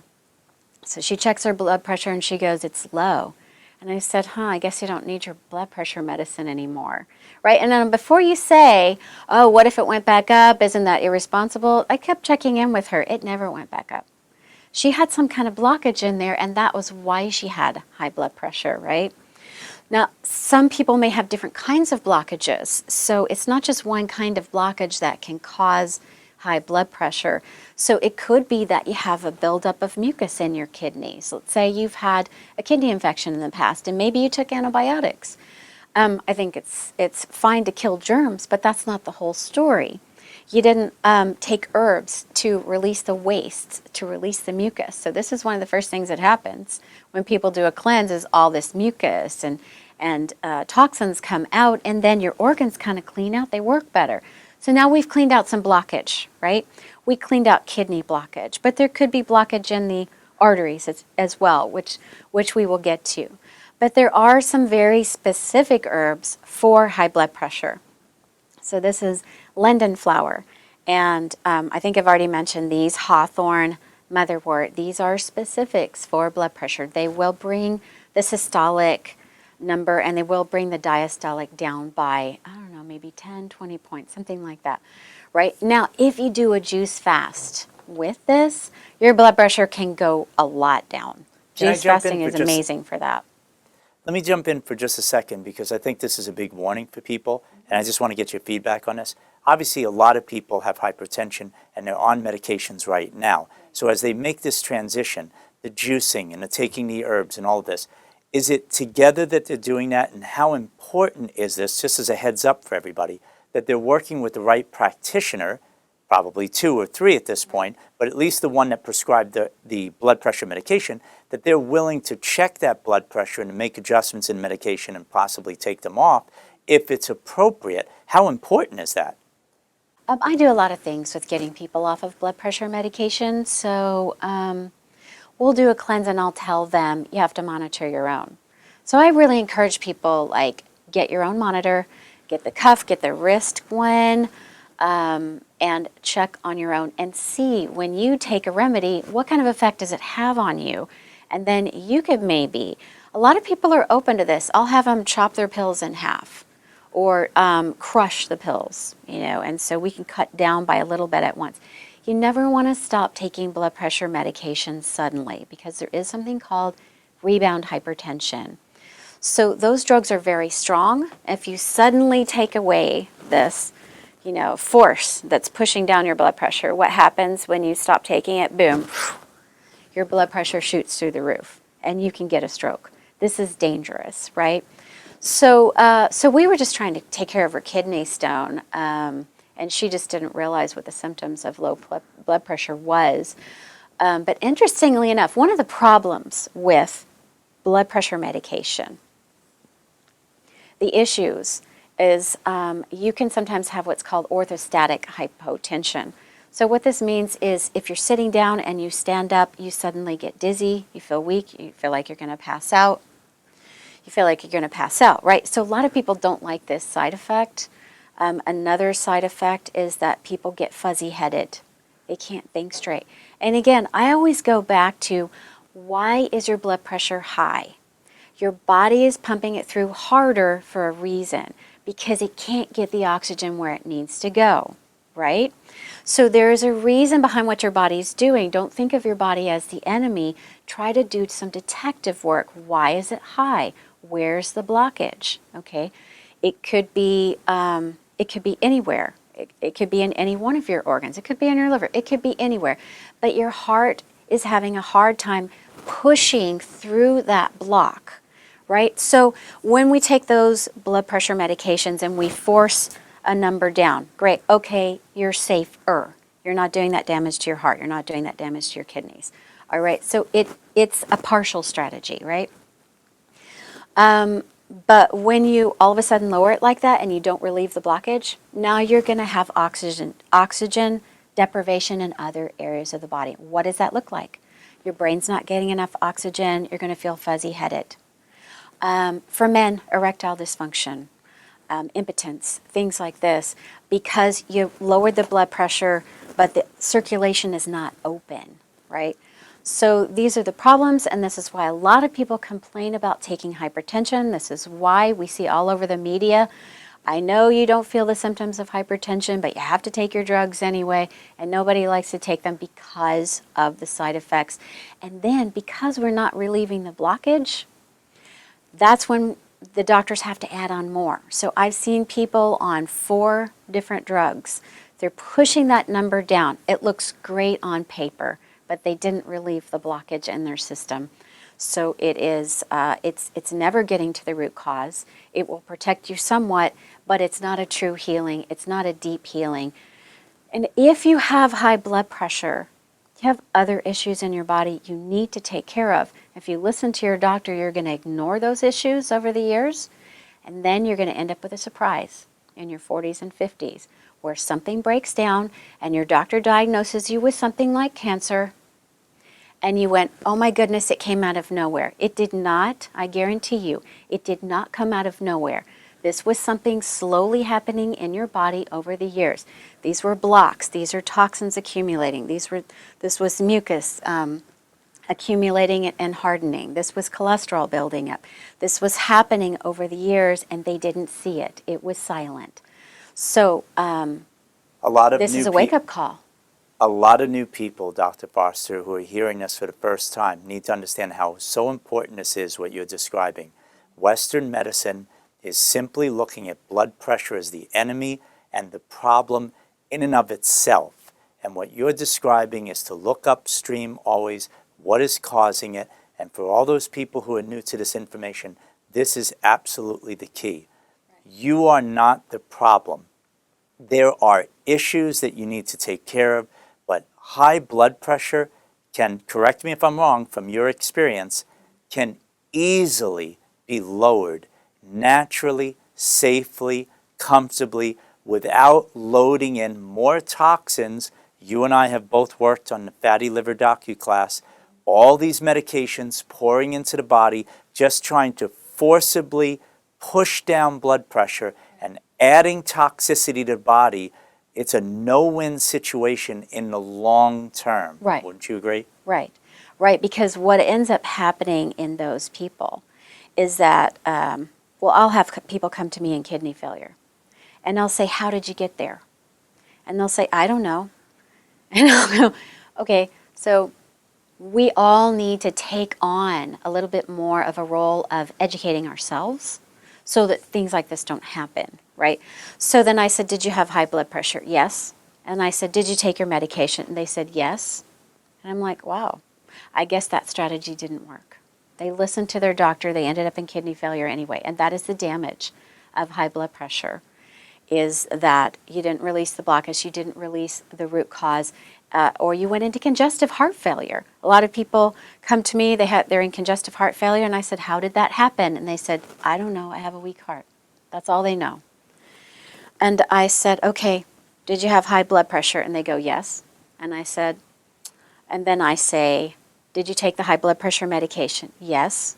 So she checks her blood pressure and she goes, it's low. And I said, I guess you don't need your blood pressure medicine anymore, right? And then before you say, oh, what if it went back up? Isn't that irresponsible? I kept checking in with her. It never went back up. She had some kind of blockage in there, and that was why she had high blood pressure, right? Now, some people may have different kinds of blockages, so it's not just one kind of blockage that can cause high blood pressure. So it could be that you have a buildup of mucus in your kidneys. Let's say you've had a kidney infection in the past and maybe you took antibiotics. I think it's fine to kill germs, but that's not the whole story. You didn't take herbs to release the waste, to release the mucus. So this is one of the first things that happens when people do a cleanse, is all this mucus and toxins come out, and then your organs kind of clean out. They work better. So now we've cleaned out some blockage, right? We cleaned out kidney blockage, but there could be blockage in the arteries as well, which we will get to. But there are some very specific herbs for high blood pressure. So this is linden flower, and I think I've already mentioned these, hawthorn, motherwort. These are specifics for blood pressure. They will bring the systolic number, and they will bring the diastolic down by, I don't know, maybe 10, 20 points, something like that, right? Now, if you do a juice fast with this, your blood pressure can go a lot down. Juice fasting is amazing for that. Let me jump in for just a second, because I think this is a big warning for people, and I just want to get your feedback on this. Obviously, a lot of people have hypertension, and they're on medications right now. So as they make this transition, the juicing and the taking the herbs and all of this, is it together that they're doing that, and how important is this, just as a heads up for everybody, that they're working with the right practitioner, probably 2 or 3 at this point, but at least the one that prescribed the blood pressure medication, that they're willing to check that blood pressure and make adjustments in medication and possibly take them off if it's appropriate. How important is that? I do a lot of things with getting people off of blood pressure medication. So we'll do a cleanse and I'll tell them you have to monitor your own. So I really encourage people, like, get your own monitor, get the cuff, get the wrist one, and check on your own and see, when you take a remedy, what kind of effect does it have on you? And then you could maybe, a lot of people are open to this. I'll have them chop their pills in half or crush the pills, and so we can cut down by a little bit at once. You never want to stop taking blood pressure medication suddenly because there is something called rebound hypertension. So those drugs are very strong. If you suddenly take away this, force that's pushing down your blood pressure, what happens when you stop taking it? Boom, your blood pressure shoots through the roof and you can get a stroke. This is dangerous, right? So we were just trying to take care of her kidney stone, and she just didn't realize what the symptoms of low blood pressure was. But interestingly enough, one of the problems with blood pressure medication, the issues is you can sometimes have what's called orthostatic hypotension. So what this means is if you're sitting down and you stand up, you suddenly get dizzy, you feel weak, you feel like you're going to pass out. You feel like you're going to pass out, right? So a lot of people don't like this side effect. Another side effect is that people get fuzzy-headed. They can't think straight. And again, I always go back to, why is your blood pressure high? Your body is pumping it through harder for a reason, because it can't get the oxygen where it needs to go, right? So there is a reason behind what your body's doing. Don't think of your body as the enemy. Try to do some detective work. Why is it high? Where's the blockage? Okay, it could be anywhere. It could be in any one of your organs. It could be in your liver. It could be anywhere. But your heart is having a hard time pushing through that block, right? So when we take those blood pressure medications and we force a number down, great, okay, you're safer. You're not doing that damage to your heart. You're not doing that damage to your kidneys. All right, so it's a partial strategy, right? But when you all of a sudden lower it like that and you don't relieve the blockage, now you're going to have oxygen deprivation in other areas of the body. What does that look like? Your brain's not getting enough oxygen. You're going to feel fuzzy-headed. For men, erectile dysfunction, impotence, things like this, because you lowered the blood pressure, but the circulation is not open, right? So these are the problems, and this is why a lot of people complain about taking hypertension. This is why we see all over the media, I know you don't feel the symptoms of hypertension, but you have to take your drugs anyway, and nobody likes to take them because of the side effects. And then because we're not relieving the blockage, that's when the doctors have to add on more. So I've seen people on 4 different drugs. They're pushing that number down. It looks great on paper, but they didn't relieve the blockage in their system. So it is, it's never getting to the root cause. It will protect you somewhat, but it's not a true healing. It's not a deep healing. And if you have high blood pressure, you have other issues in your body you need to take care of. If you listen to your doctor, you're going to ignore those issues over the years, and then you're going to end up with a surprise in your 40s and 50s where something breaks down and your doctor diagnoses you with something like cancer, and you went, oh my goodness, it came out of nowhere. It did not, I guarantee you, it did not come out of nowhere. This was something slowly happening in your body over the years. These were blocks. These are toxins accumulating. This was mucus accumulating and hardening. This was cholesterol building up. This was happening over the years, and they didn't see it. It was silent. So this is a wake-up call. A lot of new people, Dr. Foster, who are hearing this for the first time need to understand how so important this is, what you're describing. Western medicine is simply looking at blood pressure as the enemy and the problem in and of itself. And what you're describing is to look upstream always what is causing it. And for all those people who are new to this information, this is absolutely the key. You are not the problem. There are issues that you need to take care of, but high blood pressure can, correct me if I'm wrong, from your experience, can easily be lowered naturally, safely, comfortably, without loading in more toxins. You and I have both worked on the Fatty Liver Docu-Class. All these medications pouring into the body, just trying to forcibly push down blood pressure and adding toxicity to the body. It's a no-win situation in the long term. Right. Wouldn't you agree? Right, right, because what ends up happening in those people is that, I'll have people come to me in kidney failure, and I'll say, how did you get there? And they'll say, I don't know. And I'll go, okay, so we all need to take on a little bit more of a role of educating ourselves so that things like this don't happen, right? So then I said, did you have high blood pressure? Yes. And I said, did you take your medication? And they said, yes. And I'm like, wow, I guess that strategy didn't work. They listened to their doctor. They ended up in kidney failure anyway. And that is the damage of high blood pressure, is that you didn't release the blockage, you didn't release the root cause, or you went into congestive heart failure. A lot of people come to me, they're in congestive heart failure, and I said, how did that happen? And they said, I don't know, I have a weak heart. That's all they know. And I said, okay, did you have high blood pressure? And they go, yes. And I said, and then I say, did you take the high blood pressure medication? Yes.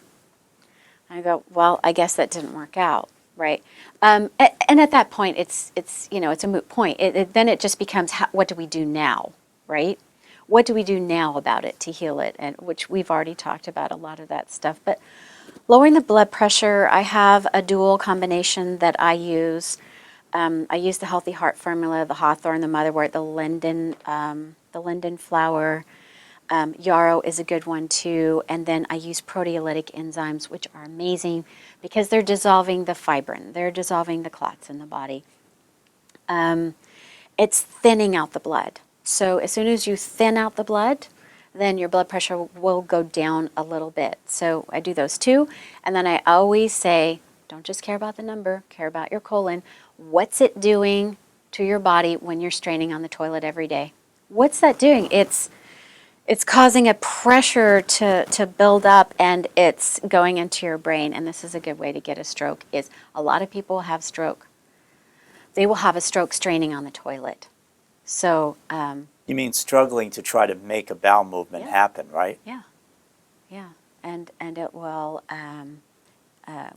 I go, well, I guess that didn't work out, right? And at that point, it's a moot point. Then it just becomes, what do we do now, right? What do we do now about it to heal it? And which we've already talked about a lot of that stuff. But lowering the blood pressure, I have a dual combination that I use. I use the Healthy Heart Formula, the Hawthorn, the Motherwort, the linden flower. Yarrow is a good one too. And then I use proteolytic enzymes, which are amazing because they're dissolving the fibrin. They're dissolving the clots in the body. It's thinning out the blood. So as soon as you thin out the blood, then your blood pressure will go down a little bit. So I do those two. And then I always say, don't just care about the number, care about your colon. What's it doing to your body when you're straining on the toilet every day? What's that doing? It's causing a pressure to build up, and it's going into your brain. And this is a good way to get a stroke, is a lot of people have stroke. They will have a stroke straining on the toilet. So You mean struggling to try to make a bowel movement Yeah. happen, right? yeah, and it will.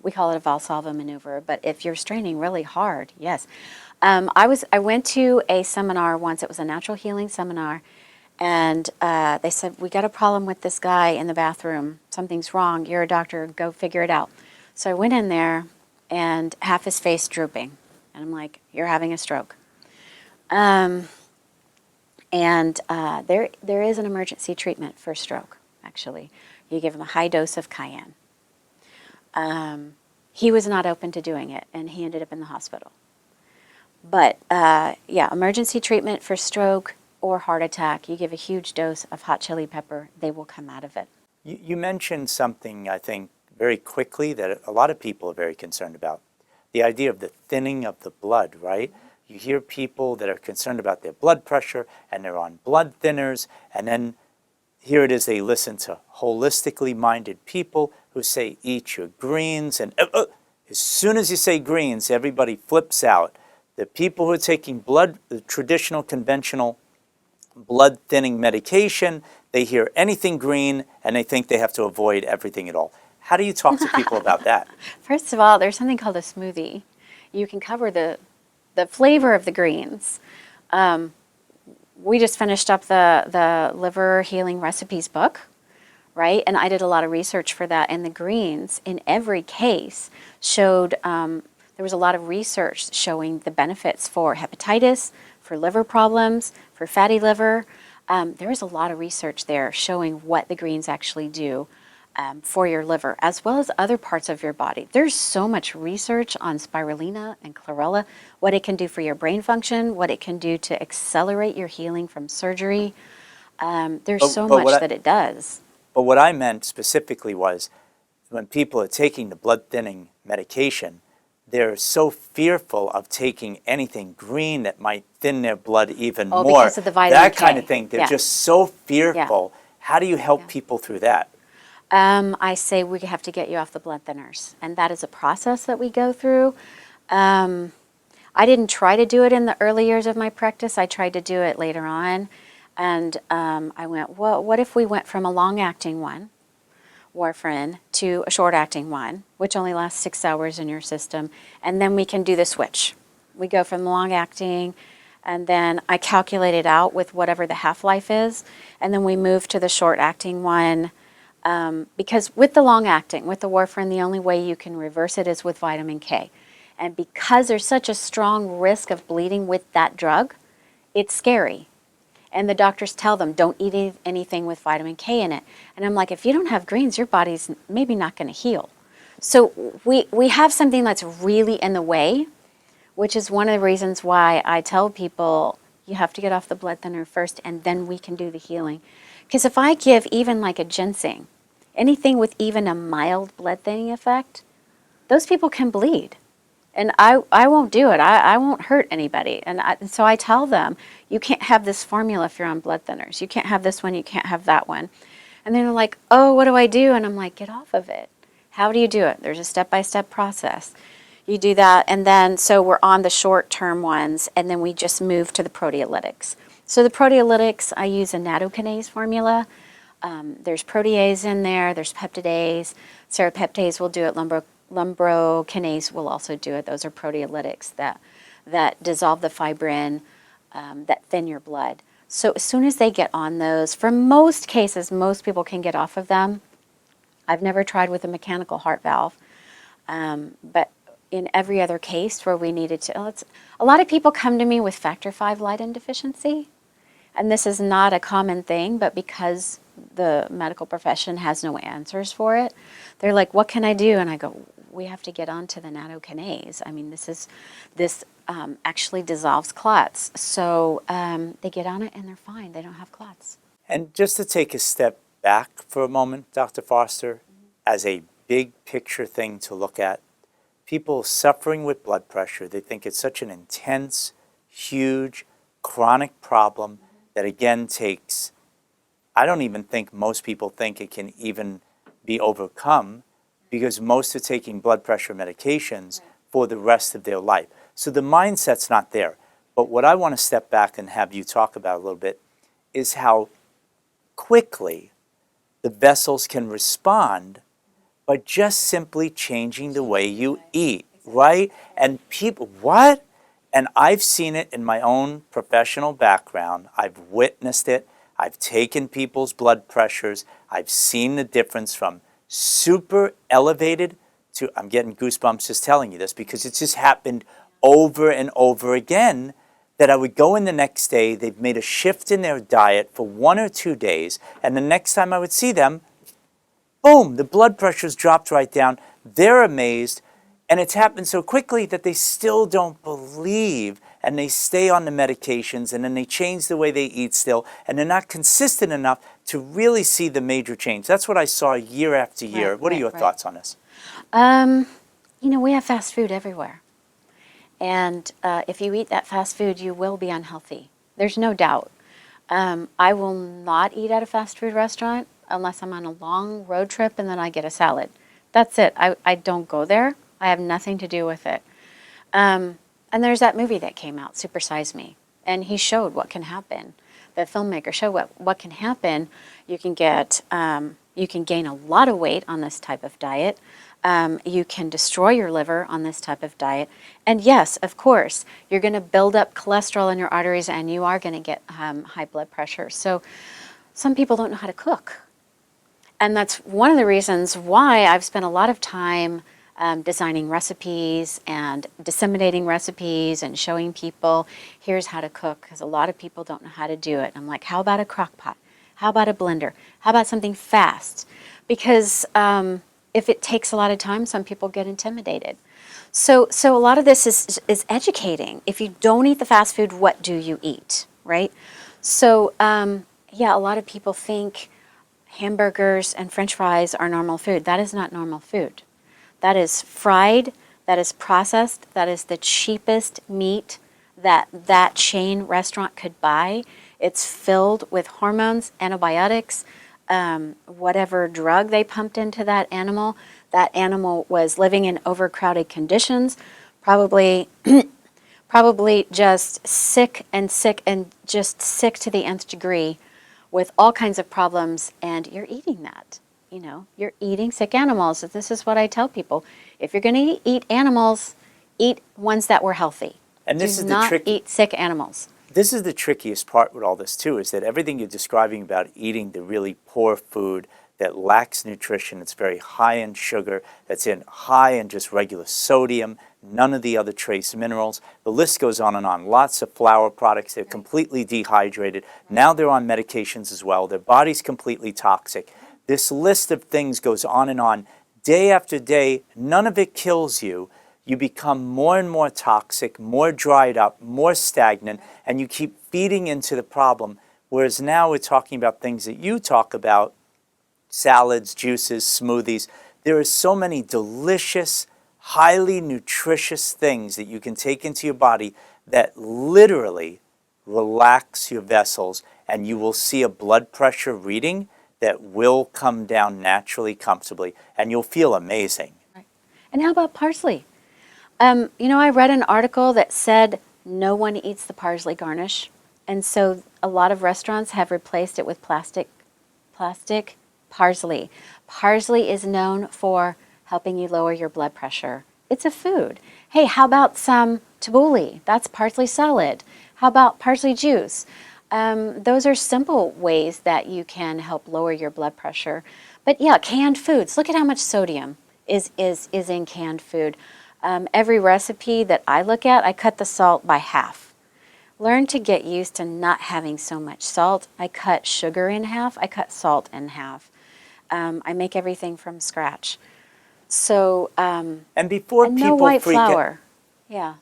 We call it a Valsalva maneuver, but if you're straining really hard, yes. I went to a seminar once. It was a natural healing seminar, and they said, we got a problem with this guy in the bathroom. Something's wrong. You're a doctor. Go figure it out. So I went in there, and half his face drooping, and I'm like, you're having a stroke. There is an emergency treatment for stroke, actually. You give him a high dose of cayenne. He was not open to doing it, and he ended up in the hospital. But emergency treatment for stroke or heart attack, you give a huge dose of hot chili pepper, they will come out of it. You mentioned something, I think, very quickly that a lot of people are very concerned about. The idea of the thinning of the blood, right? You hear people that are concerned about their blood pressure and they're on blood thinners, and then here it is, they listen to holistically minded people who say, eat your greens, and as soon as you say greens, everybody flips out. The people who are taking the traditional, conventional blood thinning medication, they hear anything green and they think they have to avoid everything at all. How do you talk to people about that? First of all, there's something called a smoothie. You can cover the flavor of the greens. We just finished up the liver healing recipes book, right? And I did a lot of research for that. And the greens, in every case, showed, there was a lot of research showing the benefits for hepatitis, for liver problems, for fatty liver. There is a lot of research there showing what the greens actually do for your liver, as well as other parts of your body. There's so much research on spirulina and chlorella, what it can do for your brain function, what it can do to accelerate your healing from surgery. There's so much that it does. But what I meant specifically was when people are taking the blood thinning medication, they're so fearful of taking anything green that might thin their blood even more. Because of the vitamin that kind K. of thing. They're Yeah. just so fearful. How do you help people through that? I say we have to get you off the blood thinners, and that is a process that we go through. I didn't try to do it in the early years of my practice. I tried to do it later on, and I went, well, what if we went from a long-acting one, warfarin, to a short-acting one, which only lasts 6 hours in your system, and then we can do the switch. We go from long-acting, and then I calculate it out with whatever the half-life is, and then we move to the short-acting one. Because with the long-acting, with the warfarin, the only way you can reverse it is with vitamin K. And because there's such a strong risk of bleeding with that drug, it's scary. And the doctors tell them, don't eat anything with vitamin K in it. And I'm like, if you don't have greens, your body's maybe not going to heal. So we have something that's really in the way, which is one of the reasons why I tell people you have to get off the blood thinner first, and then we can do the healing. Because if I give even like a ginseng, anything with even a mild blood thinning effect, those people can bleed. And I won't do it. I won't hurt anybody. And so I tell them, you can't have this formula if you're on blood thinners. You can't have this one, you can't have that one. And they're like, oh, what do I do? And I'm like, get off of it. How do you do it? There's a step-by-step process. You do that, and then so we're on the short-term ones, and then we just move to the proteolytics. So the proteolytics, I use a nattokinase formula. There's protease in there, there's peptidase. Serrapeptase will do it, lumbrokinase will also do it. Those are proteolytics that dissolve the fibrin, that thin your blood. So as soon as they get on those, for most cases, most people can get off of them. I've never tried with a mechanical heart valve, but in every other case where we needed to, a lot of people come to me with factor V Leiden deficiency, and this is not a common thing, but because the medical profession has no answers for it, they're like, what can I do? And I go, we have to get onto the nattokinase. I mean, this actually dissolves clots. So they get on it and they're fine. They don't have clots. And just to take a step back for a moment, Dr. Foster, as a big picture thing to look at, people suffering with blood pressure, they think it's such an intense, huge, chronic problem that again takes, I don't even think most people think it can even be overcome, because most are taking blood pressure medications for the rest of their life. So the mindset's not there. But what I want to step back and have you talk about a little bit is how quickly the vessels can respond by just simply changing the way you eat, right? And people, what? And I've seen it in my own professional background. I've witnessed it. I've taken people's blood pressures. I've seen the difference from super elevated to, I'm getting goosebumps just telling you this because it's just happened over and over again, that I would go in the next day, they've made a shift in their diet for 1 or 2 days, and the next time I would see them, boom, the blood pressure's dropped right down. They're amazed, and it's happened so quickly that they still don't believe, and they stay on the medications, and then they change the way they eat still, and they're not consistent enough to really see the major change. That's what I saw year after year. What are your thoughts on this? We have fast food everywhere. And if you eat that fast food, you will be unhealthy. There's no doubt. I will not eat at a fast food restaurant unless I'm on a long road trip and then I get a salad. That's it. I don't go there. I have nothing to do with it. And there's that movie that came out, Super Size Me, and he showed what can happen. The filmmaker showed what can happen. You can gain a lot of weight on this type of diet. You can destroy your liver on this type of diet. And yes, of course, you're going to build up cholesterol in your arteries and you are going to get high blood pressure. So some people don't know how to cook. And that's one of the reasons why I've spent a lot of time designing recipes and disseminating recipes and showing people, here's how to cook, because a lot of people don't know how to do it. I'm like, how about a crock pot? How about a blender? How about something fast? Because if it takes a lot of time, some people get intimidated. So a lot of this is educating. If you don't eat the fast food, what do you eat, right? So a lot of people think hamburgers and French fries are normal food. That is not normal food. That is fried, that is processed, that is the cheapest meat that chain restaurant could buy. It's filled with hormones, antibiotics, whatever drug they pumped into that animal was living in overcrowded conditions, probably just sick and just sick to the nth degree with all kinds of problems, and you're eating that. You're eating sick animals. This is what I tell people. If you're going to eat animals, eat ones that were healthy. And this is Do not eat sick animals. This is the trickiest part with all this too, is that everything you're describing about eating the really poor food that lacks nutrition. It's very high in sugar, that's high in just regular sodium, none of the other trace minerals. The list goes on and on. Lots of flour products, they're completely dehydrated. Now they're on medications as well. Their body's completely toxic. This list of things goes on and on. Day after day, none of it kills you. You become more and more toxic, more dried up, more stagnant, and you keep feeding into the problem. Whereas now we're talking about things that you talk about, salads, juices, smoothies. There are so many delicious, highly nutritious things that you can take into your body that literally relax your vessels, and you will see a blood pressure reading that will come down naturally, comfortably, and you'll feel amazing. Right. And how about parsley? I read an article that said no one eats the parsley garnish, and so a lot of restaurants have replaced it with plastic parsley. Parsley is known for helping you lower your blood pressure. It's a food. Hey, how about some tabbouleh? That's parsley salad. How about parsley juice? Those are simple ways that you can help lower your blood pressure. But yeah, canned foods. Look at how much sodium is in canned food. Every recipe that I look at, I cut the salt by half. Learn to get used to not having so much salt. I cut sugar in half. I cut salt in half. I make everything from scratch. So, And before and people no white freak out, flour. Yeah.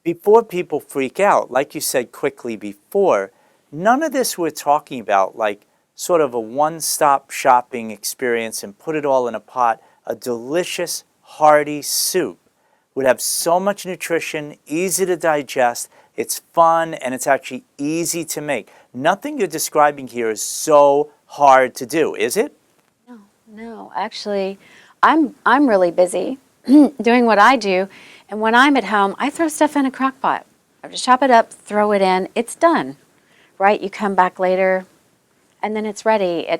before people freak out, like you said quickly before, none of this we're talking about, like sort of a one-stop shopping experience and put it all in a pot. A delicious, hearty soup would have so much nutrition, easy to digest, it's fun, and it's actually easy to make. Nothing you're describing here is so hard to do, is it? No, actually, I'm really busy doing what I do, and when I'm at home, I throw stuff in a crock pot. I just chop it up, throw it in, it's done, right? You come back later, and then it's ready. I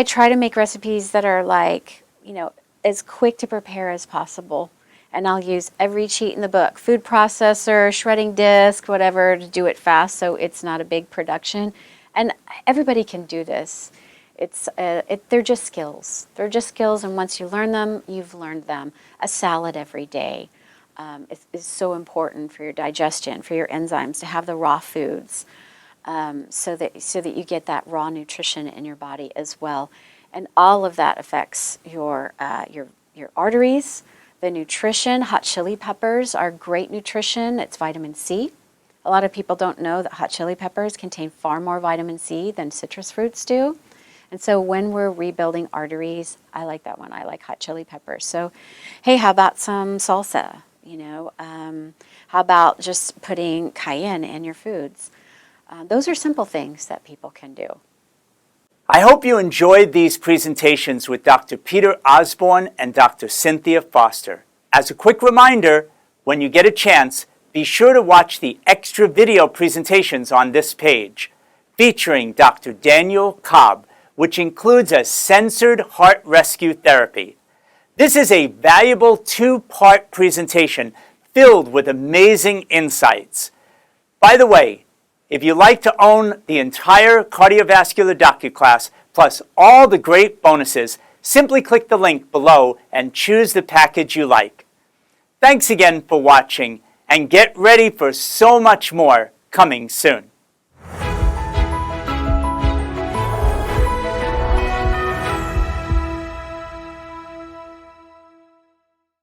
try to make recipes that are like, as quick to prepare as possible, and I'll use every cheat in the book, food processor, shredding disc, whatever, to do it fast so it's not a big production, and everybody can do this. They're just skills. They're just skills, and once you learn them, you've learned them. A salad every day is so important for your digestion, for your enzymes, to have the raw foods, so that you get that raw nutrition in your body as well. And all of that affects your arteries, the nutrition. Hot chili peppers are great nutrition. It's vitamin C. A lot of people don't know that hot chili peppers contain far more vitamin C than citrus fruits do. And so when we're rebuilding arteries, I like that one. I like hot chili peppers. So, hey, how about some salsa? How about just putting cayenne in your foods? Those are simple things that people can do. I hope you enjoyed these presentations with Dr. Peter Osborne and Dr. Cynthia Foster. As a quick reminder, when you get a chance, be sure to watch the extra video presentations on this page, featuring Dr. Daniel Cobb, which includes a censored heart rescue therapy. This is a valuable two-part presentation filled with amazing insights. By the way, if you'd like to own the entire cardiovascular docu-class plus all the great bonuses, simply click the link below and choose the package you like. Thanks again for watching, and get ready for so much more coming soon.